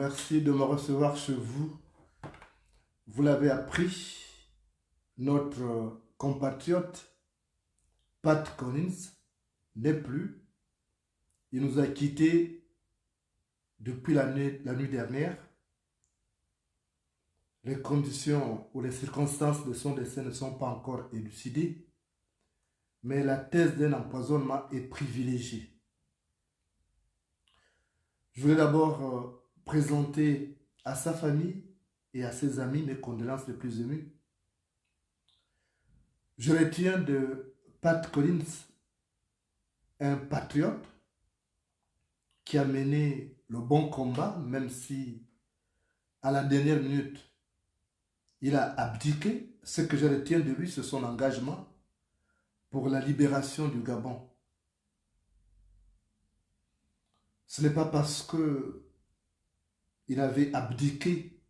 Merci de me recevoir chez vous. Vous l'avez appris, notre compatriote Pat Collins n'est plus. Il nous a quittés depuis la nuit dernière. Les conditions ou les circonstances de son décès ne sont pas encore élucidées, mais la thèse d'un empoisonnement est privilégiée. Je voulais d'abord présenter à sa famille et à ses amis mes condoléances les plus émues. Je retiens de Pat Collins un patriote qui a mené le bon combat, même si à la dernière minute, il a abdiqué. Ce que je retiens de lui, c'est son engagement pour la libération du Gabon. Ce n'est pas parce qu'il avait abdiqué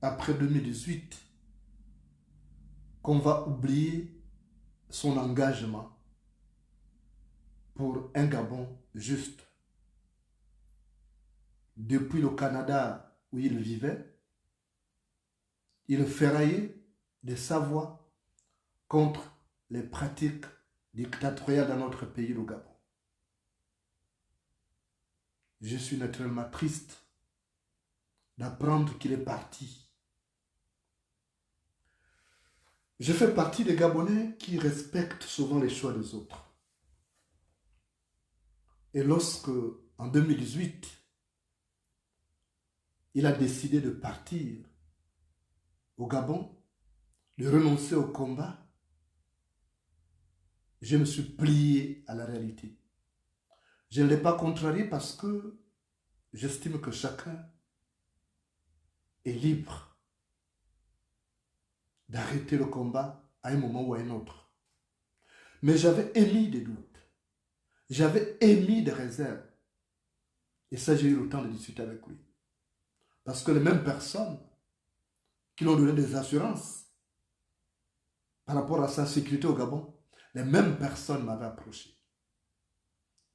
après 2018 qu'on va oublier son engagement pour un Gabon juste. Depuis le Canada où il vivait, il ferraillait de sa voix contre les pratiques dictatoriales dans notre pays, le Gabon. Je suis naturellement triste d'apprendre qu'il est parti. Je fais partie des Gabonais qui respectent souvent les choix des autres. Et lorsque, en 2018, il a décidé de partir au Gabon, de renoncer au combat, je me suis plié à la réalité. Je ne l'ai pas contrarié parce que j'estime que chacun est libre d'arrêter le combat à un moment ou à un autre. Mais j'avais émis des doutes, j'avais émis des réserves. Et ça, j'ai eu le temps de discuter avec lui. Parce que les mêmes personnes qui lui ont donné des assurances par rapport à sa sécurité au Gabon, les mêmes personnes m'avaient approché.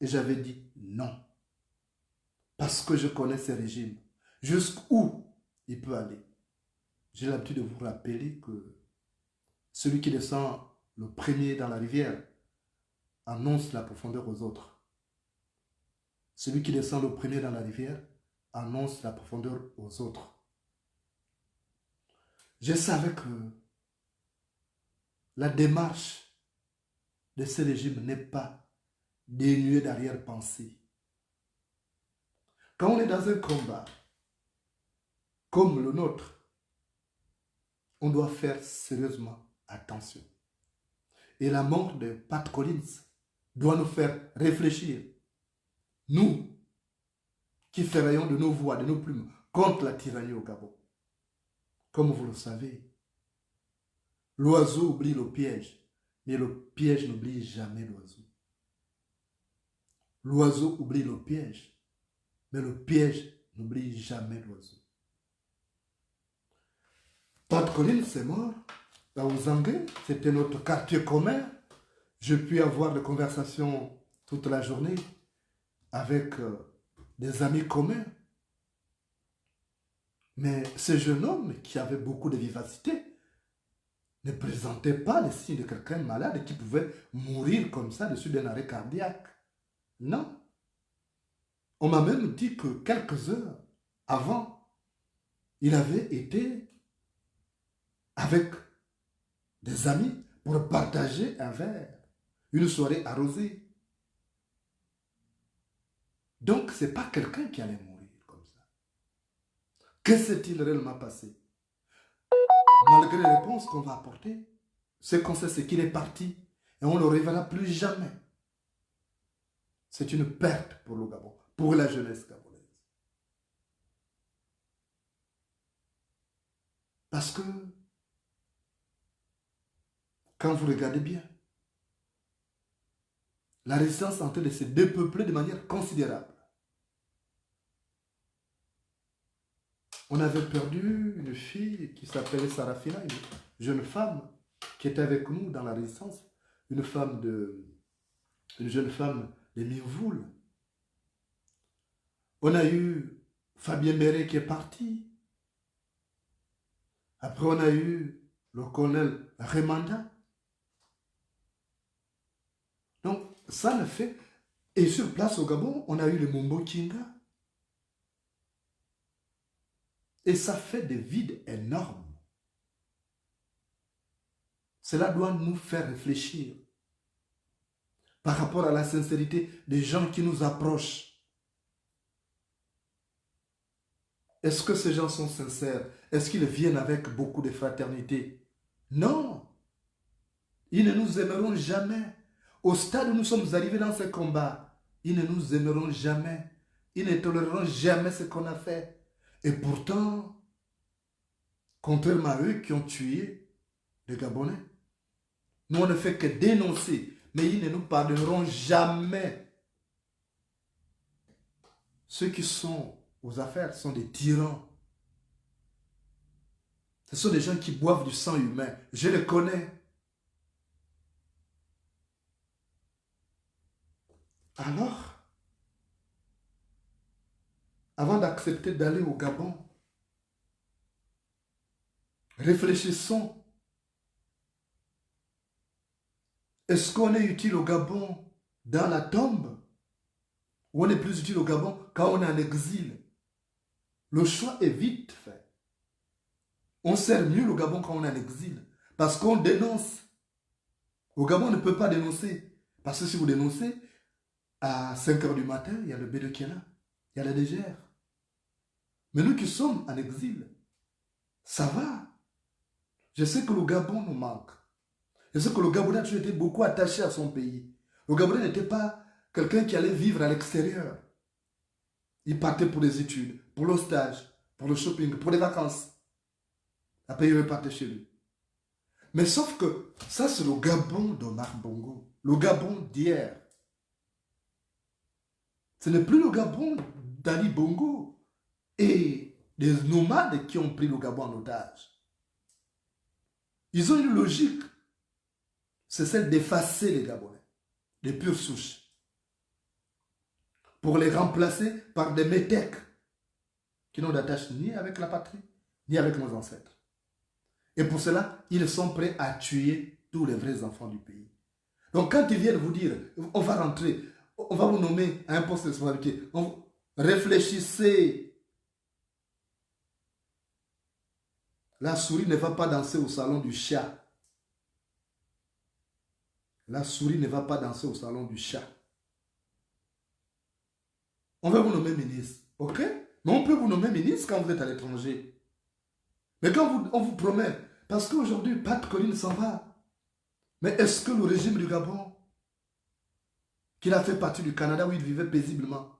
Et j'avais dit non. Parce que je connais ces régimes. Jusqu'où il peut aller. J'ai l'habitude de vous rappeler que celui qui descend le premier dans la rivière annonce la profondeur aux autres. Celui qui descend le premier dans la rivière annonce la profondeur aux autres. Je savais que la démarche de ce régime n'est pas dénuée d'arrière-pensée. Quand on est dans un combat comme le nôtre, on doit faire sérieusement attention. Et la mort de Pat Collins doit nous faire réfléchir. Nous, qui ferraillons de nos voix, de nos plumes, contre la tyrannie au Gabon. Comme vous le savez, l'oiseau oublie le piège, mais le piège n'oublie jamais l'oiseau. L'oiseau oublie le piège, mais le piège n'oublie jamais l'oiseau. Pat Collins est mort à Ouzangue, c'était notre quartier commun. Je puis avoir des conversations toute la journée avec des amis communs. Mais ce jeune homme qui avait beaucoup de vivacité ne présentait pas les signes de quelqu'un malade qui pouvait mourir comme ça dessus d'un arrêt cardiaque. Non. On m'a même dit que quelques heures avant, il avait été avec des amis pour partager un verre, une soirée arrosée. Donc, ce n'est pas quelqu'un qui allait mourir comme ça. Que s'est-il réellement passé? Malgré les réponses qu'on va apporter, ce qu'on sait, c'est qu'il est parti et on ne le reverra plus jamais. C'est une perte pour le Gabon, pour la jeunesse gabonaise. Parce que, quand vous regardez bien, la résistance est en train de se dépeupler de manière considérable. On avait perdu une fille qui s'appelait Sarafina, une jeune femme qui était avec nous dans la résistance, une jeune femme de Mivoules. On a eu Fabien Béré qui est parti. Après, on a eu le colonel Remanda. Donc, ça le fait. Et sur place au Gabon, on a eu le Mombo Kinga. Et ça fait des vides énormes. Cela doit nous faire réfléchir par rapport à la sincérité des gens qui nous approchent. Est-ce que ces gens sont sincères? Est-ce qu'ils viennent avec beaucoup de fraternité? Non. Ils ne nous aimeront jamais. Au stade où nous sommes arrivés dans ce combat, ils ne nous aimeront jamais. Ils ne toléreront jamais ce qu'on a fait. Et pourtant, contrairement à eux qui ont tué les Gabonais, nous on ne fait que dénoncer, mais ils ne nous pardonneront jamais. Ceux qui sont aux affaires sont des tyrans. Ce sont des gens qui boivent du sang humain. Je les connais. Alors, avant d'accepter d'aller au Gabon, réfléchissons. Est-ce qu'on est utile au Gabon dans la tombe ou on est plus utile au Gabon quand on est en exil? Le choix est vite fait. On sert mieux le Gabon quand on est en exil parce qu'on dénonce. Au Gabon, on ne peut pas dénoncer. Parce que si vous dénoncez, à 5 h du matin, il y a le B de qui est là. Il y a la DGR. Mais nous qui sommes en exil, ça va. Je sais que le Gabon nous manque. Je sais que le Gabonais a toujours été beaucoup attaché à son pays. Le Gabonais n'était pas quelqu'un qui allait vivre à l'extérieur. Il partait pour les études, pour le stage, pour le shopping, pour les vacances. Après, il repartait chez lui. Mais sauf que ça, c'est le Gabon d'Omar Bongo. Le Gabon d'hier. Ce n'est plus le Gabon d'Ali Bongo et des nomades qui ont pris le Gabon en otage. Ils ont une logique. C'est celle d'effacer les Gabonais, des pures souches, pour les remplacer par des métèques qui n'ont d'attache ni avec la patrie, ni avec nos ancêtres. Et pour cela, ils sont prêts à tuer tous les vrais enfants du pays. Donc quand ils viennent vous dire, on va rentrer, on va vous nommer à un poste de responsabilité, réfléchissez. La souris ne va pas danser au salon du chat. La souris ne va pas danser au salon du chat. On va vous nommer ministre, ok? Mais on peut vous nommer ministre quand vous êtes à l'étranger. Mais quand on vous promet, parce qu'aujourd'hui, Pat Collins s'en va. Mais est-ce que le régime du Gabon, qu'il a fait partie du Canada où il vivait paisiblement,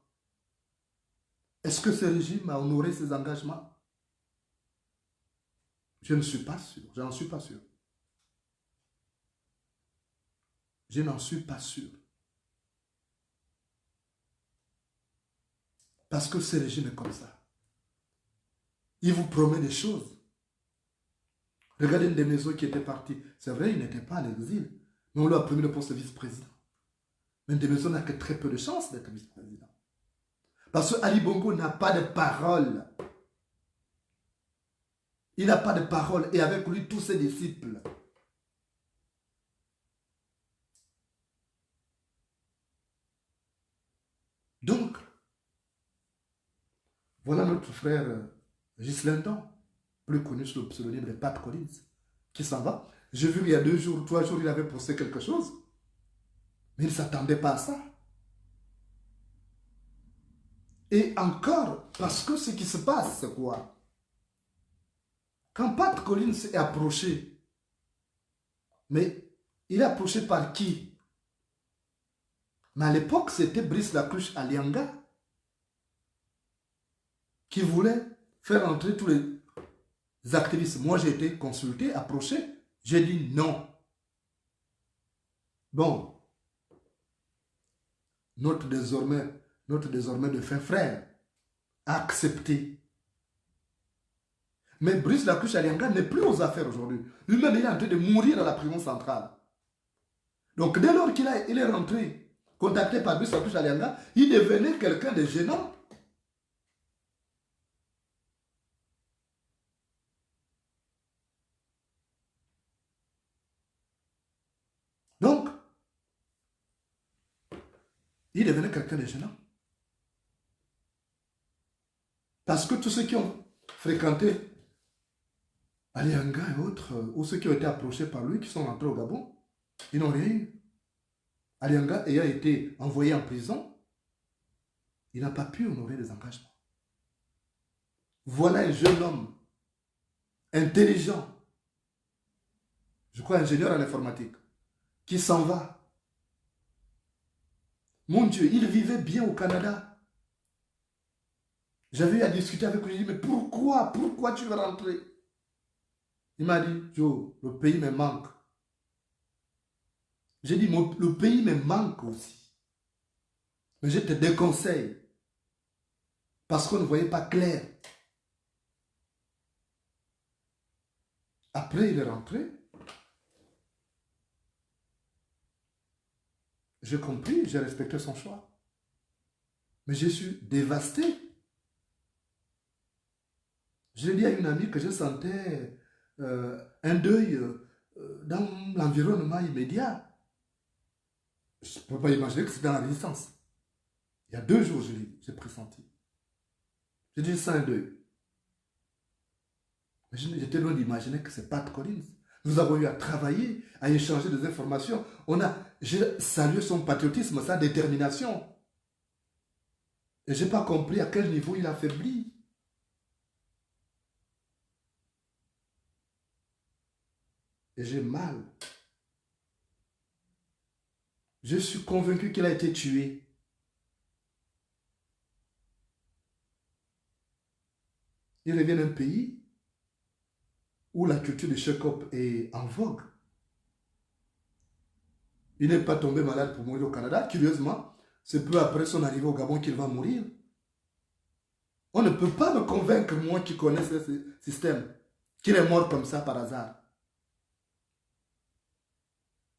est-ce que ce régime a honoré ses engagements? Je ne suis pas sûr, je n'en suis pas sûr. Je n'en suis pas sûr. Parce que ce régime est comme ça. Il vous promet des choses. Regardez Ndemezo qui était parti. C'est vrai, il n'était pas en exil. Mais on lui a promis le poste de vice-président. Mais Ndemezo n'a que très peu de chances d'être vice-président. Parce que Ali Bongo n'a pas de parole. Il n'a pas de parole. Et avec lui, tous ses disciples. Donc, voilà notre frère Ghislain Don, plus connu sous le pseudonyme de Pat Collins, qui s'en va. J'ai vu il y a 2 jours, 3 jours, il avait posté quelque chose. Mais il ne s'attendait pas à ça. Et encore, parce que ce qui se passe, c'est quoi? Quand Pat Collins est approché, mais il est approché par qui? Mais à l'époque, c'était Brice Lacruche Alianga qui voulait faire entrer tous les activistes. Moi, j'ai été consulté, approché. J'ai dit non. Bon, notre désormais de fin frère a accepté. Mais Brice Lacruche Alianga n'est plus aux affaires aujourd'hui. Lui-même, il est en train de mourir à la prison centrale. Donc, dès lors qu'il est rentré, contacté par Brice Lacruche Alianga, il devenait quelqu'un de gênant. il devenait quelqu'un de gênant. Parce que tous ceux qui ont fréquenté Alianga et autres, ou ceux qui ont été approchés par lui, qui sont rentrés au Gabon, ils n'ont rien eu. Alianga ayant été envoyé en prison, il n'a pas pu honorer les engagements. Voilà un jeune homme intelligent, je crois ingénieur en informatique, qui s'en va. Mon Dieu, il vivait bien au Canada. J'avais eu à discuter avec lui, je lui ai dit, mais pourquoi tu veux rentrer? Il m'a dit, Joe, le pays me manque. J'ai dit, le pays me manque aussi. Mais je te déconseille. Parce qu'on ne voyait pas clair. Après, il est rentré. J'ai compris, j'ai respecté son choix. Mais je suis dévasté. Je l'ai dit à une amie que je sentais un deuil dans l'environnement immédiat. Je ne peux pas imaginer que c'est dans la résistance. Il y a 2 jours, j'ai pressenti. J'ai dit, c'est un deuil. Mais j'étais loin d'imaginer que c'est Pat Collins. Nous avons eu à travailler, à échanger des informations. J'ai salué son patriotisme, sa détermination. Et je n'ai pas compris à quel niveau il a affaibli. Et j'ai mal. Je suis convaincu qu'il a été tué. Il revient d'un pays où la culture de check-up est en vogue. Il n'est pas tombé malade pour mourir au Canada. Curieusement, c'est peu après son arrivée au Gabon qu'il va mourir. On ne peut pas me convaincre, moi qui connais ce système, qu'il est mort comme ça par hasard.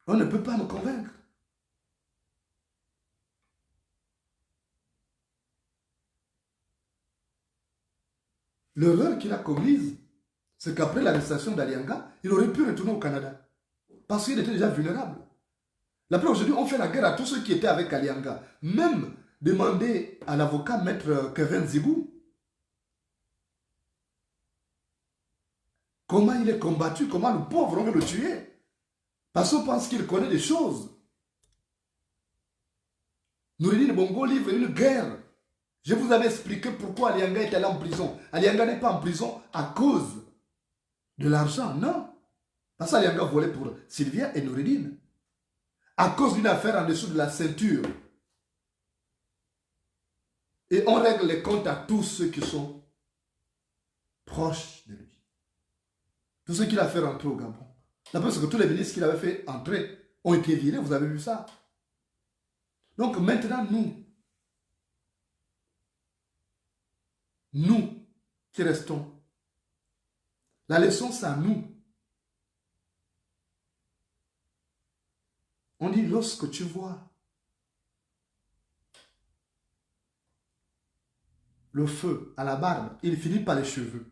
On ne peut pas me convaincre. L'erreur qu'il a commise, c'est qu'après l'arrestation d'Alianga, il aurait pu retourner au Canada. Parce qu'il était déjà vulnérable. Après, aujourd'hui, on fait la guerre à tous ceux qui étaient avec Alianga. Même demander à l'avocat maître Kevin Zigou comment il est combattu, comment le pauvre, on veut le tuer. Parce qu'on pense qu'il connaît des choses. Noureddine Bongo livre une guerre. Je vous avais expliqué pourquoi Alianga est allé en prison. Alianga n'est pas en prison à cause de l'argent, non. Parce qu'Alianga volait pour Sylvia et Noureddine. À cause d'une affaire en dessous de la ceinture. Et on règle les comptes à tous ceux qui sont proches de lui. Tous ceux qu'il a fait rentrer au Gabon. La preuve, c'est que tous les ministres qu'il avait fait entrer ont été virés, vous avez vu ça. Donc maintenant, nous qui restons, la leçon c'est à nous. On dit, lorsque tu vois le feu à la barbe, il finit par les cheveux.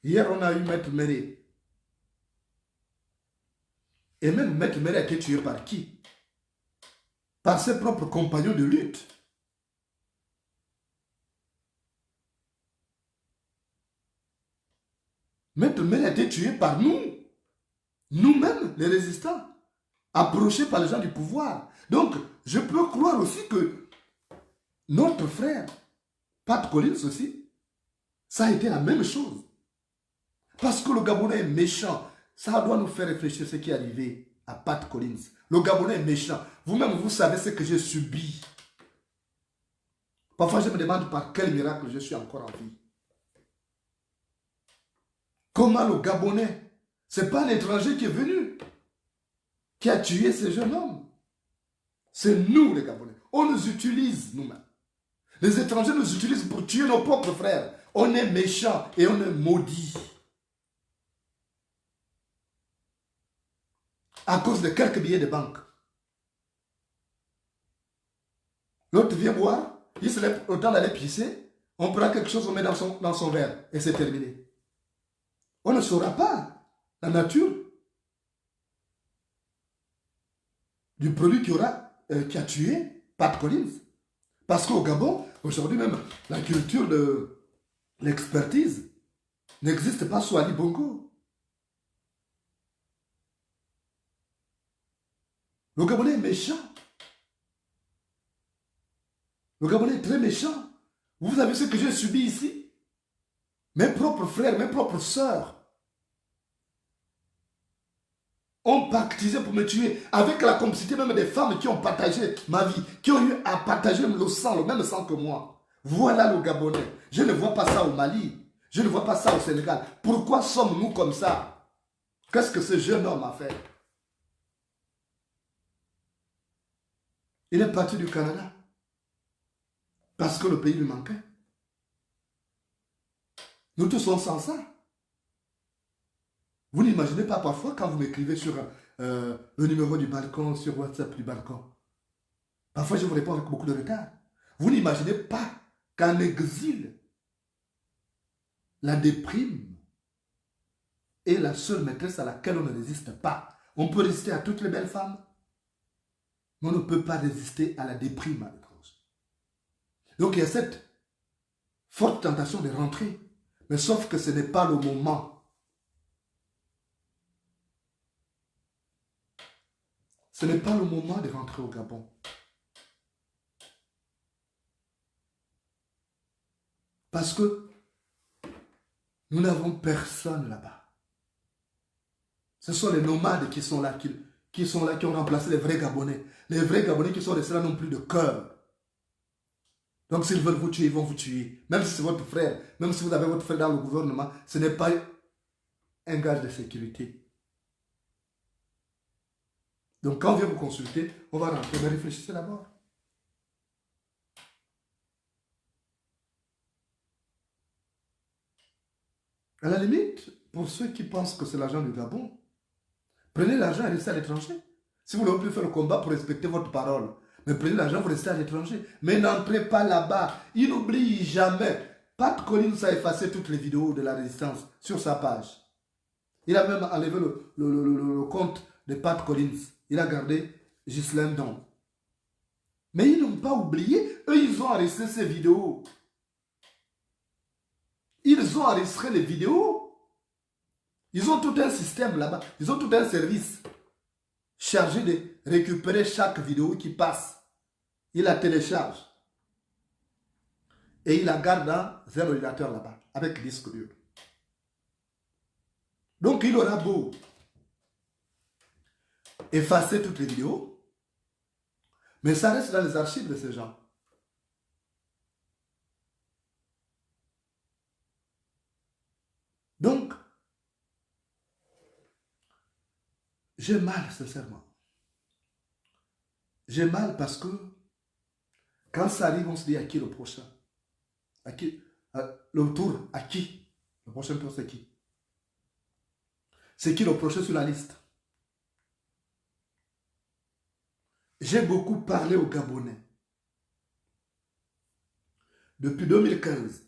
Hier, on a eu Maître Méré. Et même Maître Méré a été tué par qui? Par ses propres compagnons de lutte. Maître Méré a été tué par nous. Nous-mêmes, les résistants, approchés par les gens du pouvoir. Donc, je peux croire aussi que notre frère, Pat Collins aussi, ça a été la même chose. Parce que le Gabonais est méchant. Ça doit nous faire réfléchir ce qui est arrivé à Pat Collins. Le Gabonais est méchant. Vous-même, vous savez ce que j'ai subi. Parfois, je me demande par quel miracle je suis encore en vie. Comment le Gabonais, ce n'est pas un étranger qui est venu, qui a tué ce jeune homme. C'est nous les Gabonais. On nous utilise nous-mêmes. Les étrangers nous utilisent pour tuer nos propres frères. On est méchants et on est maudits. À cause de quelques billets de banque. L'autre vient boire, il se lève au temps d'aller pisser, on prend quelque chose, on met dans son verre et c'est terminé. On ne saura pas la nature du produit qu'il y aura qui a tué Pat Collins. Parce qu'au Gabon, aujourd'hui même, la culture de l'expertise n'existe pas sous Ali Bongo. Le Gabonais est méchant. Le Gabonais est très méchant. Vous avez vu ce que j'ai subi ici? Mes propres frères, mes propres sœurs ont pactisé pour me tuer, avec la complicité même des femmes qui ont partagé ma vie, qui ont eu à partager le sang, le même sang que moi. Voilà le Gabonais. Je ne vois pas ça au Mali. Je ne vois pas ça au Sénégal. Pourquoi sommes-nous comme ça? Qu'est-ce que ce jeune homme a fait? Il est parti du Canada parce que le pays lui manquait. Nous tous sommes sans ça. Vous n'imaginez pas parfois quand vous m'écrivez sur le numéro du balcon, sur WhatsApp du balcon. Parfois je vous réponds avec beaucoup de retard. Vous n'imaginez pas qu'en exil, la déprime est la seule maîtresse à laquelle on ne résiste pas. On peut résister à toutes les belles femmes, mais on ne peut pas résister à la déprime avec Rose. Donc il y a cette forte tentation de rentrer, mais sauf que ce n'est pas le moment. Ce n'est pas le moment de rentrer au Gabon. Parce que nous n'avons personne là-bas. Ce sont les nomades qui sont là, qui ont remplacé les vrais Gabonais. Les vrais Gabonais qui sont restés là n'ont plus de cœur. Donc s'ils veulent vous tuer, ils vont vous tuer. Même si c'est votre frère, même si vous avez votre frère dans le gouvernement, ce n'est pas un gage de sécurité. Donc quand on vient vous consulter, on va rentrer, mais réfléchissez d'abord. À la limite, pour ceux qui pensent que c'est l'argent du Gabon, prenez l'argent et restez à l'étranger. Si vous ne voulez plus faire le combat pour respecter votre parole, mais prenez l'argent, vous restez à l'étranger. Mais n'entrez pas là-bas. Il n'oublie jamais. Pat Collins a effacé toutes les vidéos de la résistance sur sa page. Il a même enlevé le compte de Pat Collins. Il a gardé Ghislaine Don. Mais ils n'ont pas oublié. Eux, ils ont enregistré ces vidéos. Ils ont enregistré les vidéos. Ils ont tout un système là-bas. Ils ont tout un service chargé de récupérer chaque vidéo qui passe. Il la télécharge. Et il la garde dans un ordinateur là-bas, avec disque dur. Donc il aura beau effacer toutes les vidéos, mais ça reste dans les archives de ces gens. Donc, j'ai mal, sincèrement. J'ai mal parce que quand ça arrive, on se dit à qui le prochain? À qui? Le tour, à qui? Le prochain tour, c'est qui? C'est qui le prochain sur la liste? J'ai beaucoup parlé aux Gabonais. Depuis 2015,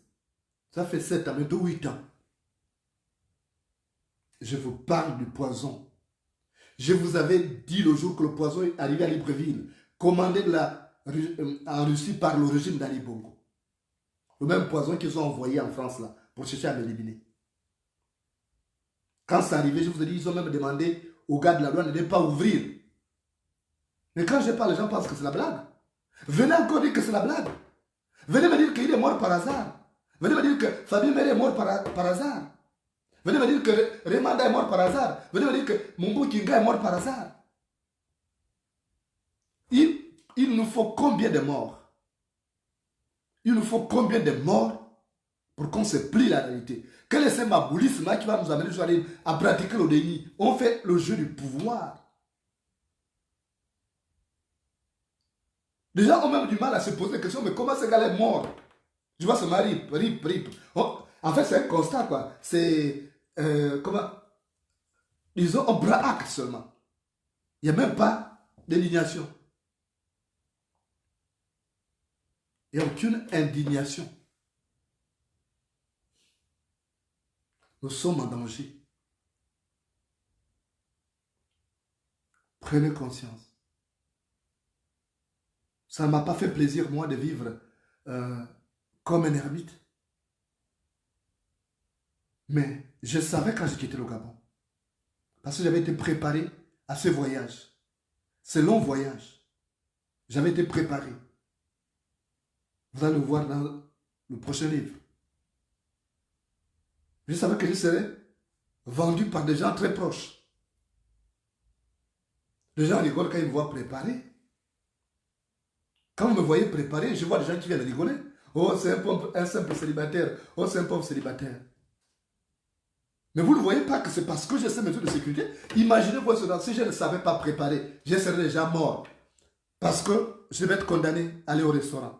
ça fait 7 ans, bientôt 8 ans. Je vous parle du poison. Je vous avais dit le jour que le poison est arrivé à Libreville, commandé en Russie par le régime d'Ali Bongo. Le même poison qu'ils ont envoyé en France là, pour chercher à m'éliminer. Quand c'est arrivé, je vous ai dit, ils ont même demandé aux gars de la douane de ne pas ouvrir. Mais quand je parle, les gens pensent que c'est la blague. Venez encore dire que c'est la blague. Venez me dire qu'il est mort par hasard. Venez me dire que Fabien Méré est mort par hasard. Venez me dire que Remanda est mort par hasard. Venez me dire que Mumbu Kinga est mort par hasard. Il nous faut combien de morts? Il nous faut combien de morts pour qu'on se plie la réalité? Quel est ce maboulisme qui va nous amener à pratiquer le déni? On fait le jeu du pouvoir. Les gens ont même du mal à se poser la question, mais comment ce gars est mort? Je vois ce mari, rip. Oh, en fait, c'est un constat, quoi. C'est, comment? Ils ont un bras acte seulement. Il n'y a même pas d'indignation. Il n'y a aucune indignation. Nous sommes en danger. Prenez conscience. Ça ne m'a pas fait plaisir, moi, de vivre comme un ermite. Mais je savais quand j'ai quitté le Gabon. Parce que j'avais été préparé à ce voyage. Ce long voyage. J'avais été préparé. Vous allez le voir dans le prochain livre. Je savais que je serais vendu par des gens très proches. Les gens rigolent quand ils me voient préparé. Quand vous me voyez préparé, je vois des gens qui viennent rigoler. Oh, c'est un simple célibataire. Oh, c'est un pauvre célibataire. Mais vous ne voyez pas que c'est parce que j'ai ces mesures de sécurité. Imaginez-vous cela, si je ne savais pas préparer, je serais déjà mort. Parce que je vais être condamné à aller au restaurant.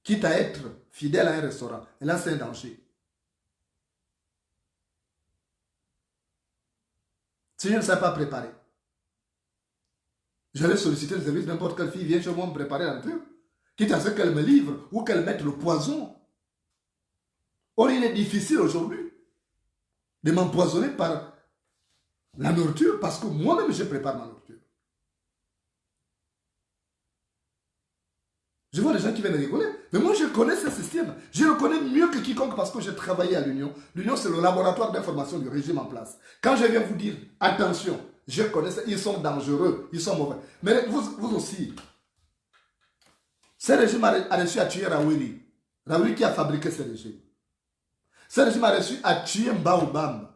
Quitte à être fidèle à un restaurant. Et là, c'est un danger. Si je ne sais pas préparer, j'allais solliciter le service, n'importe quelle fille vient chez moi me préparer la nature. Quitte à ce qu'elle me livre ou qu'elle mette le poison. Or, il est difficile aujourd'hui de m'empoisonner par la nourriture parce que moi-même, je prépare ma nourriture. Je vois des gens qui viennent rigoler. Mais moi, je connais ce système. Je le connais mieux que quiconque parce que j'ai travaillé à l'Union. L'Union, c'est le laboratoire d'information du régime en place. Quand je viens vous dire, attention, je connais ça, ils sont dangereux, ils sont mauvais. Mais vous aussi, ce régime a réussi à tuer Rawiri. Rawiri qui a fabriqué ce régime. Ce régime a réussi à tuer Mbaoubam.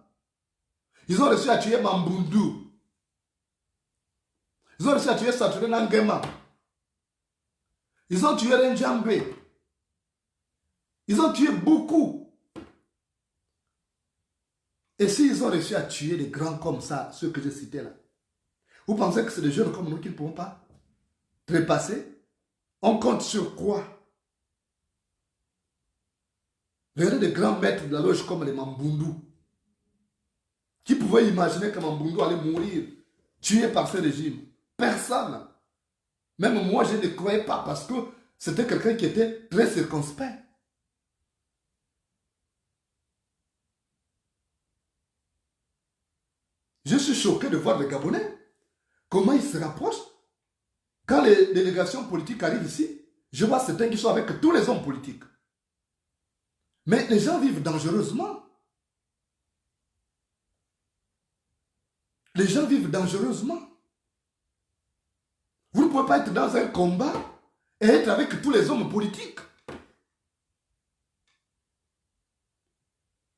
Ils ont réussi à tuer Mambundu. Ils ont réussi à tuer Saturé Nangema. Ils ont tué Renjambé. Ils ont tué beaucoup. Et s'ils ont réussi à tuer des grands comme ça, ceux que j'ai cités là, vous pensez que c'est des jeunes comme nous qui ne pourront pas trépasser? On compte sur quoi? Regardez des grands maîtres de la loge comme les Mambundu. Qui pouvaient imaginer que Mambundu allait mourir, tué par ce régime? Personne. Même moi, je ne croyais pas parce que c'était quelqu'un qui était très circonspect. Je suis choqué de voir les Gabonais. Comment ils se rapprochent. Quand les délégations politiques arrivent ici, je vois certains qui sont avec tous les hommes politiques. Mais les gens vivent dangereusement. Les gens vivent dangereusement. Vous ne pouvez pas être dans un combat et être avec tous les hommes politiques.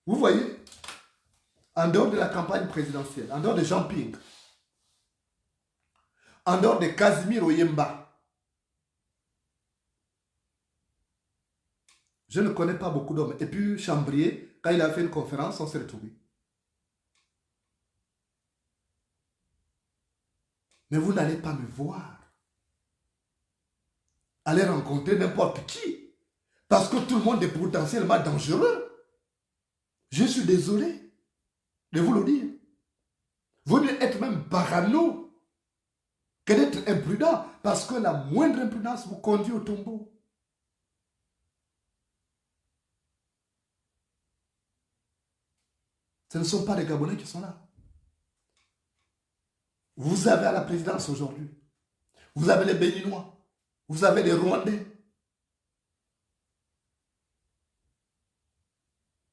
Vous voyez, en dehors de la campagne présidentielle, en dehors de Jean Ping, en dehors de Casimir Oyemba, je ne connais pas beaucoup d'hommes. Et puis Chambrier, quand il a fait une conférence, on s'est retrouvés. Mais vous n'allez pas me voir aller rencontrer n'importe qui. Parce que tout le monde est potentiellement dangereux. Je suis désolé de vous le dire. Vaut mieux être même parano que d'être imprudent. Parce que la moindre imprudence vous conduit au tombeau. Ce ne sont pas les Gabonais qui sont là. Vous avez à la présidence aujourd'hui. Vous avez les Béninois. Vous avez les Rwandais.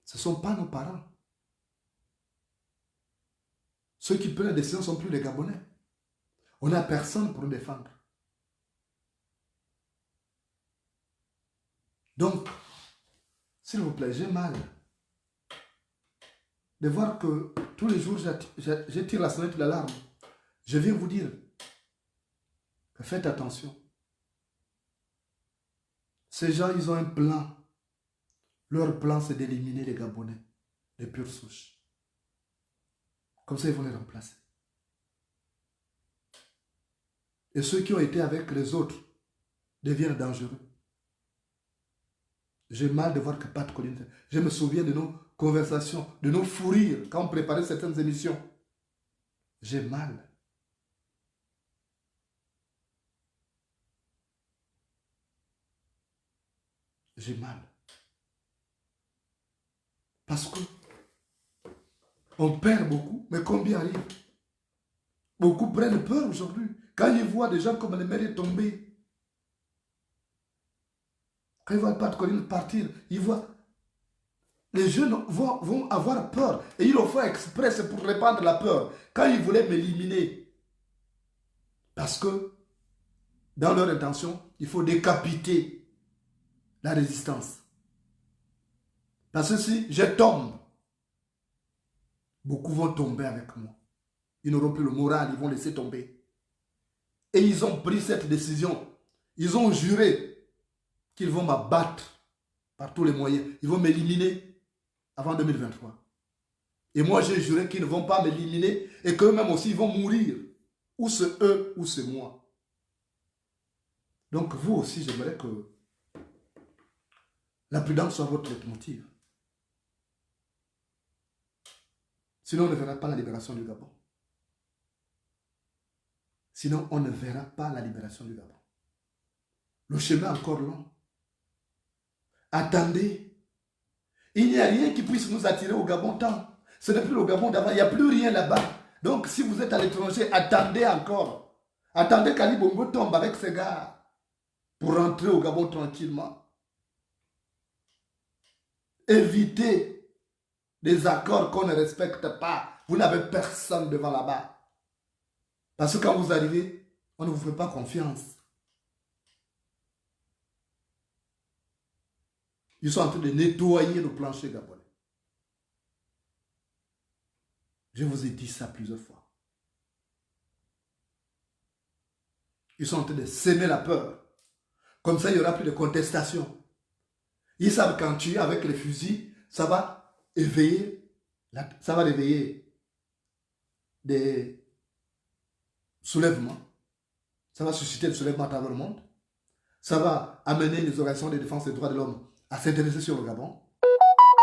Ce ne sont pas nos parents. Ceux qui prennent les décisions ne sont plus les Gabonais. On n'a personne pour nous défendre. Donc, s'il vous plaît, j'ai mal de voir que tous les jours, je tire la sonnette d'alarme. Je viens vous dire que faites attention. Ces gens, ils ont un plan. Leur plan, c'est d'éliminer les Gabonais, les pures souches. Comme ça, ils vont les remplacer. Et ceux qui ont été avec les autres deviennent dangereux. J'ai mal de voir que Pat Collins... Je me souviens de nos conversations, de nos fous rires quand on préparait certaines émissions. J'ai mal. J'ai mal. Parce que on perd beaucoup, mais combien arrive? Beaucoup prennent peur aujourd'hui. Quand ils voient des gens comme les mairies tomber, Quand ils voient Pat Collins partir, ils voient... Les jeunes vont avoir peur. Et ils le font exprès, c'est pour répandre la peur. Quand ils voulaient m'éliminer, parce que dans leur intention, il faut décapiter la résistance. Parce que si je tombe, beaucoup vont tomber avec moi. Ils n'auront plus le moral, ils vont laisser tomber. Et ils ont pris cette décision. Ils ont juré qu'ils vont m'abattre par tous les moyens. Ils vont m'éliminer avant 2023. Et moi, j'ai juré qu'ils ne vont pas m'éliminer et qu'eux-mêmes aussi, ils vont mourir. Ou c'est eux, ou c'est moi. Donc, vous aussi, j'aimerais que la prudence soit votre leitmotiv. Sinon, on ne verra pas la libération du Gabon. Sinon, on ne verra pas la libération du Gabon. Le chemin est encore long. Attendez. Il n'y a rien qui puisse nous attirer au Gabon tant. Ce n'est plus le Gabon d'avant. Il n'y a plus rien là-bas. Donc, si vous êtes à l'étranger, attendez encore. Attendez qu'Ali Bongo tombe avec ses gars pour rentrer au Gabon tranquillement. Évitez des accords qu'on ne respecte pas. Vous n'avez personne devant là-bas. Parce que quand vous arrivez, on ne vous fait pas confiance. Ils sont en train de nettoyer le plancher gabonais. Je vous ai dit ça plusieurs fois. Ils sont en train de semer la peur. Comme ça, il n'y aura plus de contestation. Ils savent qu'en tuer avec les fusils, ça va éveiller, ça va réveiller des soulèvements. Ça va susciter des soulèvements à travers le monde. Ça va amener les organisations de défense des droits de l'homme à s'intéresser sur le Gabon.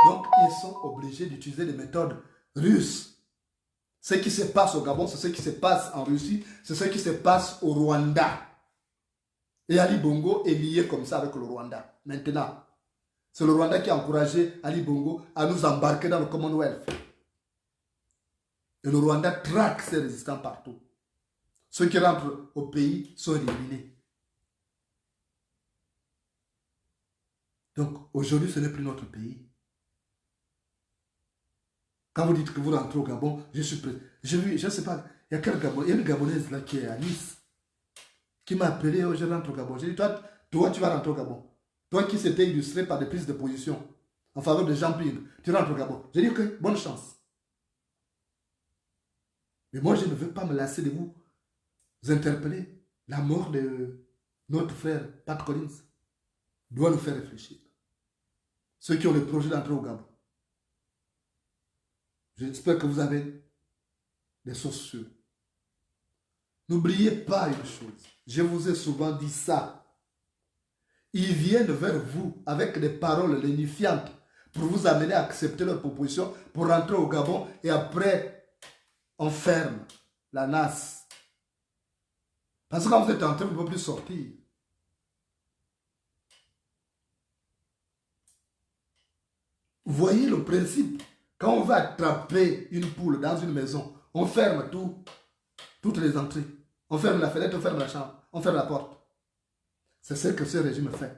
Donc, ils sont obligés d'utiliser des méthodes russes. Ce qui se passe au Gabon, c'est ce qui se passe en Russie, c'est ce qui se passe au Rwanda. Et Ali Bongo est lié comme ça avec le Rwanda. Maintenant, c'est le Rwanda qui a encouragé Ali Bongo à nous embarquer dans le Commonwealth. Et le Rwanda traque ses résistants partout. Ceux qui rentrent au pays sont éliminés. Donc, aujourd'hui, ce n'est plus notre pays. Quand vous dites que vous rentrez au Gabon, je suis prêt. Je ne sais pas, il y a quel Gabon, il y a une Gabonaise là qui est à Nice, qui m'a appelé, oh, je rentre au Gabon. J'ai dit, toi, tu vas rentrer au Gabon. Toi qui s'étais illustré par des prises de position en faveur de Jean Ping, tu rentres au Gabon. J'ai dit, ok, bonne chance. Mais moi, je ne veux pas me lasser de vous interpeller. La mort de notre frère, Pat Collins, doit nous faire réfléchir. Ceux qui ont le projet d'entrer au Gabon. J'espère que vous avez des sources sûres. N'oubliez pas une chose. Je vous ai souvent dit ça. Ils viennent vers vous avec des paroles lénifiantes pour vous amener à accepter leur proposition pour rentrer au Gabon et après, on ferme la NAS. Parce que quand vous êtes entré, vous ne pouvez plus sortir. Vous voyez le principe. Quand on va attraper une poule dans une maison, on ferme toutes les entrées. On ferme la fenêtre, on ferme la chambre, on ferme la porte. C'est ce que ce régime fait.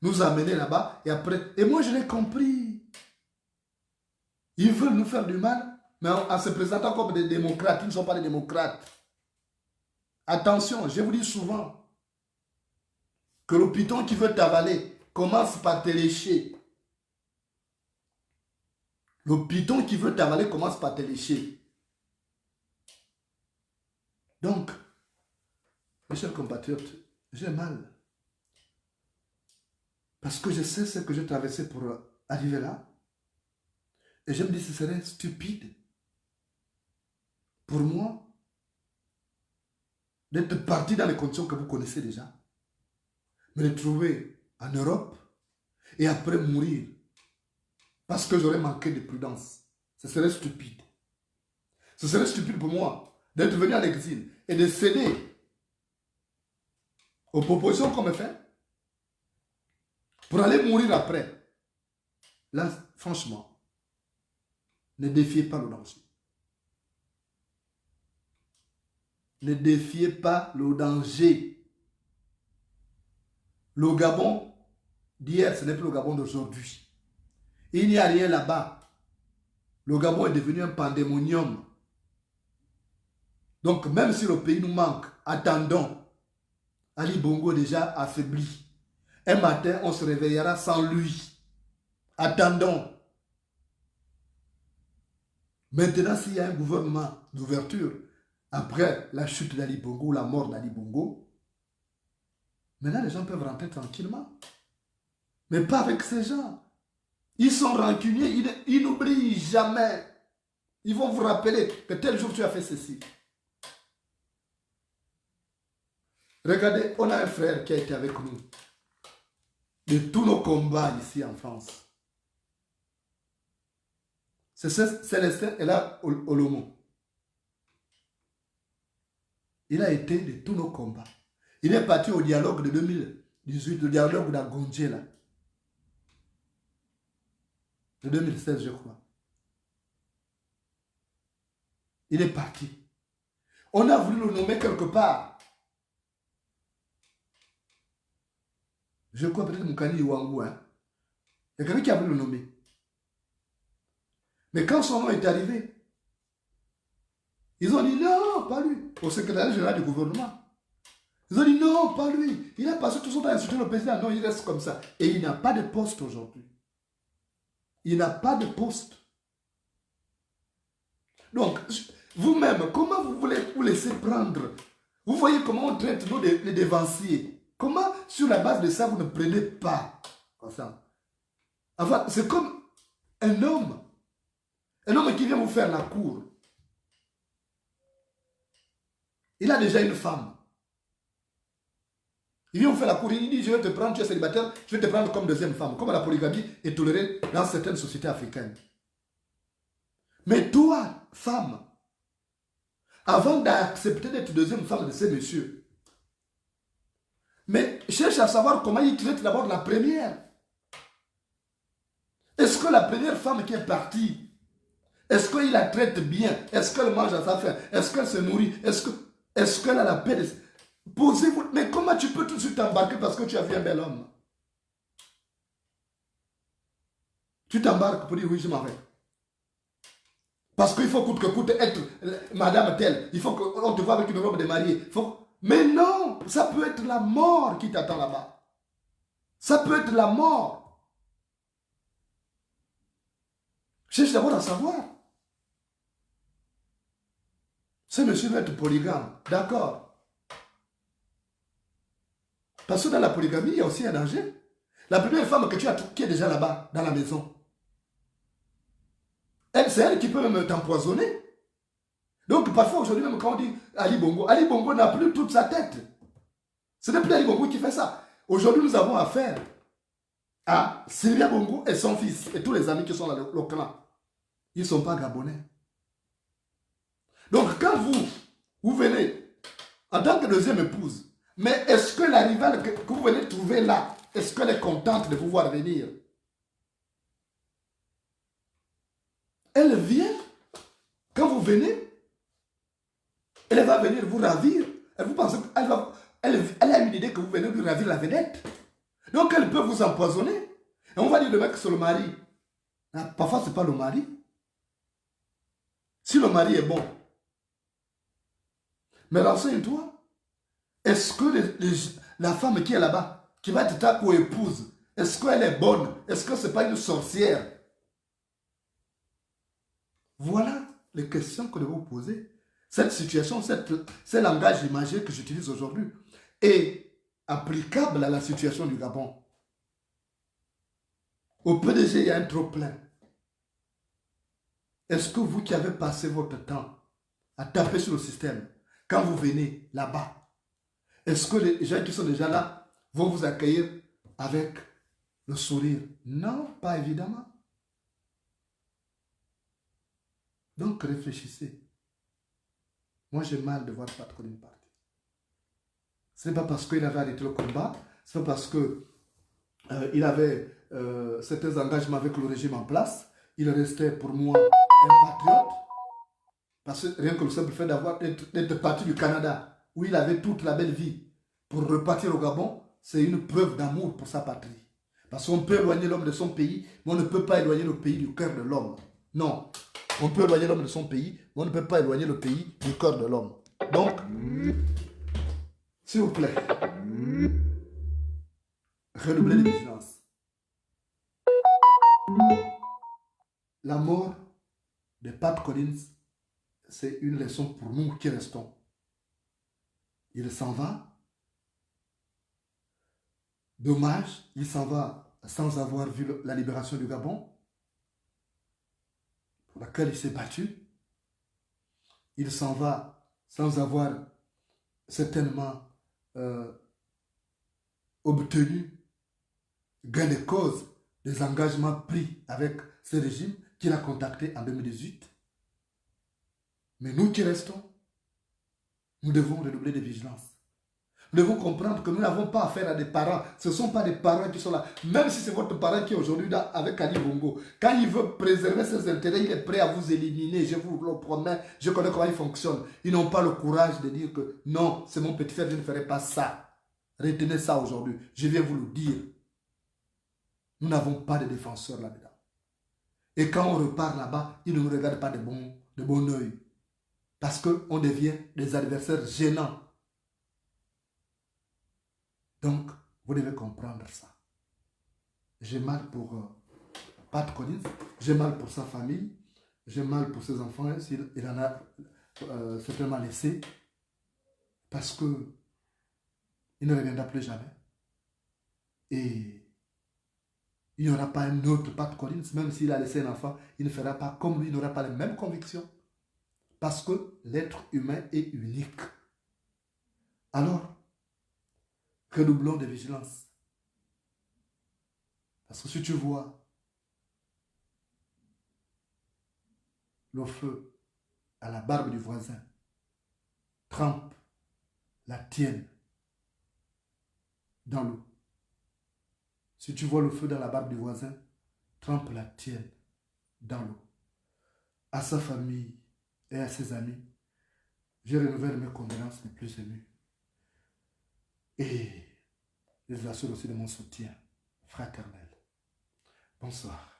Nous amener là-bas et après... Et moi, je l'ai compris. Ils veulent nous faire du mal, mais en se présentant comme des démocrates. Ils ne sont pas des démocrates. Attention, je vous dis souvent que le python qui veut t'avaler commence par te lécher. Le python qui veut t'avaler commence par te lécher. Donc, mes chers compatriotes, j'ai mal. Parce que je sais ce que j'ai traversé pour arriver là. Et je me dis, ce serait stupide pour moi d'être parti dans les conditions que vous connaissez déjà. Me retrouver en Europe et après mourir. Parce que j'aurais manqué de prudence. Ce serait stupide. Ce serait stupide pour moi d'être venu en exil et de céder aux propositions qu'on me fait pour aller mourir après. Là, franchement, ne défiez pas le danger. Ne défiez pas le danger. Le Gabon d'hier, ce n'est plus le Gabon d'aujourd'hui. Il n'y a rien là-bas. Le Gabon est devenu un pandémonium. Donc, même si le pays nous manque, attendons. Ali Bongo déjà affaibli. Un matin, on se réveillera sans lui. Attendons. Maintenant, s'il y a un gouvernement d'ouverture, après la chute d'Ali Bongo, la mort d'Ali Bongo, maintenant les gens peuvent rentrer tranquillement. Mais pas avec ces gens. Ils sont rancuniers, ils n'oublient jamais. Ils vont vous rappeler que tel jour tu as fait ceci. Regardez, on a un frère qui a été avec nous de tous nos combats ici en France. C'est Célestin Ella Olomo. Il a été de tous nos combats. Il est parti au dialogue de 2018, le dialogue d'Agonje là. De 2016, je crois. Il est parti. On a voulu le nommer quelque part. Je crois peut-être Moukani Iwangu. Hein? Il y a quelqu'un qui a voulu le nommer. Mais quand son nom est arrivé, ils ont dit non, pas lui. Au secrétaire général du gouvernement. Ils ont dit non, pas lui. Il a passé tout son temps à insulter le président. Non, il reste comme ça. Et il n'a pas de poste aujourd'hui. Il n'a pas de poste. Donc, vous-même, comment vous voulez vous laisser prendre? Vous voyez comment on traite nous les dévanciers. Comment, sur la base de ça, vous ne prenez pas comme ça? Enfin, c'est comme un homme qui vient vous faire la cour. Il a déjà une femme. Il vient vous faire la cour, il dit, je vais te prendre, tu es célibataire, je vais te prendre comme deuxième femme. Comme la polygamie est tolérée dans certaines sociétés africaines. Mais toi, femme, avant d'accepter d'être deuxième femme de ces messieurs, mais cherche à savoir comment il traite d'abord la première. Est-ce que la première femme qui est partie, est-ce qu'il la traite bien? Est-ce qu'elle mange à sa faim? Est-ce qu'elle se nourrit? Est-ce qu'elle a la paix? Posez-vous, mais comment tu peux tout de suite t'embarquer parce que tu as vu un bel homme? Tu t'embarques pour dire oui, je m'en vais. Parce qu'il faut coûte que coûte être madame telle. Il faut qu'on te voit avec une robe de mariée. Mais non, ça peut être la mort qui t'attend là-bas. Ça peut être la mort. Cherche d'abord à savoir. Ce monsieur doit être polygame. D'accord. Parce que dans la polygamie, il y a aussi un danger. La première femme que tu as, qui est déjà là-bas, dans la maison, c'est elle qui peut même t'empoisonner. Donc parfois aujourd'hui, même quand on dit Ali Bongo n'a plus toute sa tête. Ce n'est plus Ali Bongo qui fait ça. Aujourd'hui, nous avons affaire à Sylvia Bongo et son fils et tous les amis qui sont dans le clan. Ils ne sont pas gabonais. Donc quand vous venez en tant que deuxième épouse, mais est-ce que la rivale que vous venez trouver là, est-ce qu'elle est contente de pouvoir venir? Elle vient, quand vous venez, elle va venir vous ravir. Vous pensez qu'elle a une idée que vous venez lui ravir la vedette. Donc elle peut vous empoisonner. Et on va dire demain que c'est le mari. Parfois, ce n'est pas le mari. Si le mari est bon. Mais renseigne-toi. Est-ce que la femme qui est là-bas, qui va être ta co-épouse, est-ce qu'elle est bonne? Est-ce que ce n'est pas une sorcière? Voilà les questions que je vais vous poser. Cette situation, ce langage imagé que j'utilise aujourd'hui est applicable à la situation du Gabon. Au PDG, il y a un trop-plein. Est-ce que vous qui avez passé votre temps à taper sur le système, quand vous venez là-bas, est-ce que les gens qui sont déjà là vont vous accueillir avec le sourire? Non, pas évidemment. Donc réfléchissez. Moi j'ai mal de voir patron d'une partie. Ce n'est pas parce qu'il avait arrêté le combat, ce n'est pas parce qu'il avait certains engagements avec le régime en place. Il restait pour moi un patriote. Parce que rien que le simple fait d'être parti du Canada, où il avait toute la belle vie, pour repartir au Gabon, c'est une preuve d'amour pour sa patrie. Parce qu'on peut éloigner l'homme de son pays, mais on ne peut pas éloigner le pays du cœur de l'homme. Non. On peut éloigner l'homme de son pays, mais on ne peut pas éloigner le pays du cœur de l'homme. Donc, s'il vous plaît, redoublez de vigilance. La mort de Pat Collins, c'est une leçon pour nous qui restons. Il s'en va. Dommage, il s'en va sans avoir vu la libération du Gabon, pour laquelle il s'est battu. Il s'en va sans avoir certainement obtenu gain de cause des engagements pris avec ce régime qu'il a contacté en 2018. Mais nous qui restons, nous devons redoubler de vigilance. Nous devons comprendre que nous n'avons pas affaire à des parents. Ce ne sont pas des parents qui sont là. Même si c'est votre parent qui est aujourd'hui avec Ali Bongo, quand il veut préserver ses intérêts, il est prêt à vous éliminer. Je vous le promets, je connais comment il fonctionne. Ils n'ont pas le courage de dire que non, c'est mon petit frère, je ne ferai pas ça. Retenez ça aujourd'hui. Je viens vous le dire. Nous n'avons pas de défenseurs là-dedans. Et quand on repart là-bas, ils ne nous regardent pas de bon oeil. Parce qu'on devient des adversaires gênants. Donc, vous devez comprendre ça. J'ai mal pour Pat Collins, j'ai mal pour sa famille, j'ai mal pour ses enfants, s'il en a certainement laissé, parce que il ne reviendra plus jamais. Et il n'y aura pas un autre Pat Collins, même s'il a laissé un enfant, il ne fera pas comme lui, il n'aura pas les mêmes convictions. Parce que l'être humain est unique. Alors, redoublons de vigilance. Parce que si tu vois le feu à la barbe du voisin, trempe la tienne dans l'eau. Si tu vois le feu dans la barbe du voisin, trempe la tienne dans l'eau. À sa famille et à ses amis, je renouvelle mes condoléances les plus émues. Et je les assure aussi de mon soutien fraternel. Bonsoir.